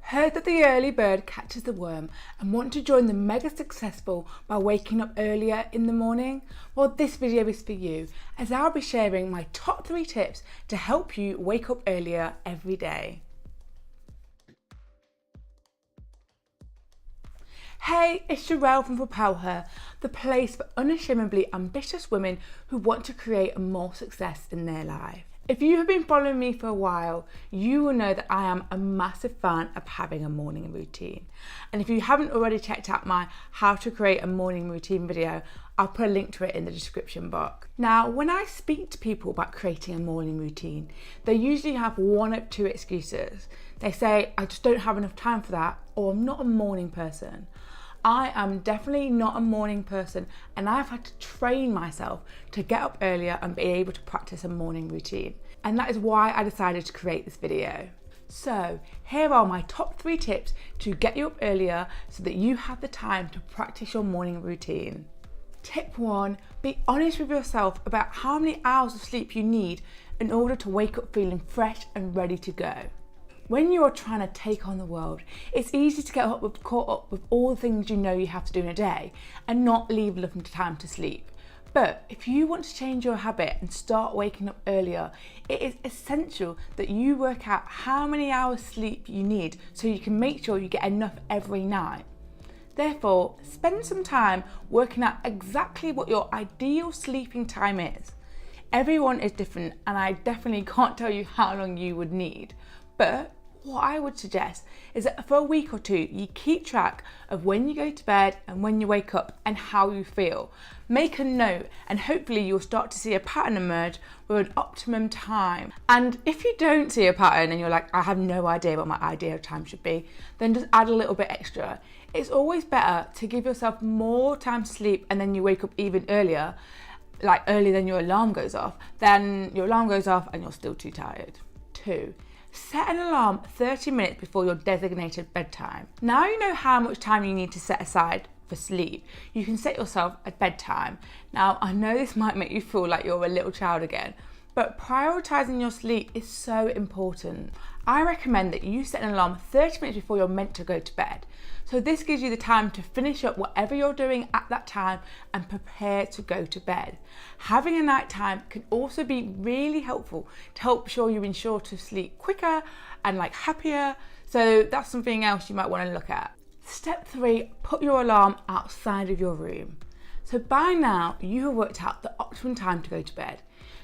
Heard that the early bird catches the worm and want to join the mega successful by waking up earlier in the morning? Well, this video is for you, as I'll be sharing my top 3 tips to help you wake up earlier every day. Hey, it's Charelle from PropelHer, the place for unashamedly ambitious women who want to create more success in their life. If you have been following me for a while, you will know that I am a massive fan of having a morning routine. And if you haven't already checked out my how to create a morning routine video, I'll put a link to it in the description box. Now, when I speak to people about creating a morning routine, they usually have one of 2 excuses. They say, I just don't have enough time for that, or I'm not a morning person. I am definitely not a morning person, and I've had to train myself to get up earlier and be able to practice a morning routine. And that is why I decided to create this video. So here are my top 3 tips to get you up earlier so that you have the time to practice your morning routine. Tip 1, be honest with yourself about how many hours of sleep you need in order to wake up feeling fresh and ready to go. When you're trying to take on the world, it's easy to get caught up with all the things you know you have to do in a day and not leave enough time to sleep. But if you want to change your habit and start waking up earlier, it is essential that you work out how many hours sleep you need so you can make sure you get enough every night. Therefore, spend some time working out exactly what your ideal sleeping time is. Everyone is different, and I definitely can't tell you how long you would need. But what I would suggest is that for a week or 2, you keep track of when you go to bed and when you wake up and how you feel. Make a note, and hopefully you'll start to see a pattern emerge with an optimum time. And if you don't see a pattern and you're like, I have no idea what my ideal time should be, then just add a little bit extra. It's always better to give yourself more time to sleep and then you wake up even earlier, like earlier than your alarm goes off, then your alarm goes off and you're still too tired. 2, set an alarm 30 minutes before your designated bedtime. Now you know how much time you need to set aside for sleep. You can set yourself a bedtime. Now, I know this might make you feel like you're a little child again, but prioritizing your sleep is so important. I recommend that you set an alarm 30 minutes before you're meant to go to bed. So this gives you the time to finish up whatever you're doing at that time and prepare to go to bed. Having a night time can also be really helpful to help sure you ensure to sleep quicker and happier. So that's something else you might want to look at. Step 3, put your alarm outside of your room. So by now you have worked out the optimum time to go to bed.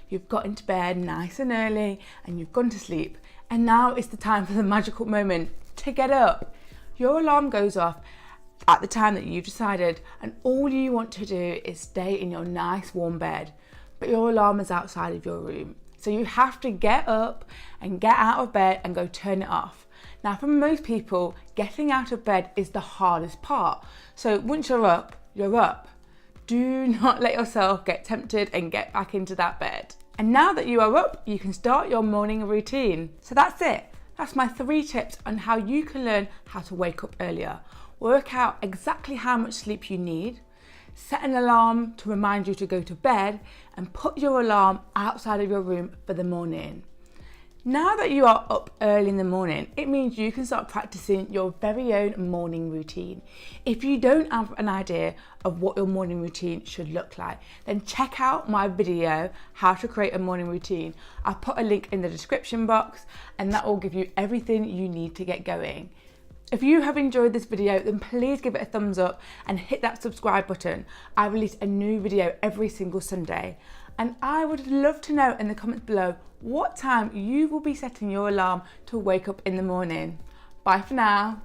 You've got into bed nice and early and you've gone to sleep, and now it's the time for the magical moment to get up. Your alarm goes off at the time that you've decided, and all you want to do is stay in your nice warm bed, but your alarm is outside of your room. So you have to get up and get out of bed and go turn it off. Now, for most people, getting out of bed is the hardest part. So once you're up, you're up. Do not let yourself get tempted and get back into that bed. And now that you are up, you can start your morning routine. So that's it. That's my 3 tips on how you can learn how to wake up earlier. Work out exactly how much sleep you need, set an alarm to remind you to go to bed, and put your alarm outside of your room for the morning. Now that you are up early in the morning, it means you can start practicing your very own morning routine. If you don't have an idea of what your morning routine should look like, then check out my video, How to Create a Morning Routine. I'll put a link in the description box, and that will give you everything you need to get going. If you have enjoyed this video, then please give it a thumbs up and hit that subscribe button. I release a new video every single Sunday. And I would love to know in the comments below what time you will be setting your alarm to wake up in the morning. Bye for now.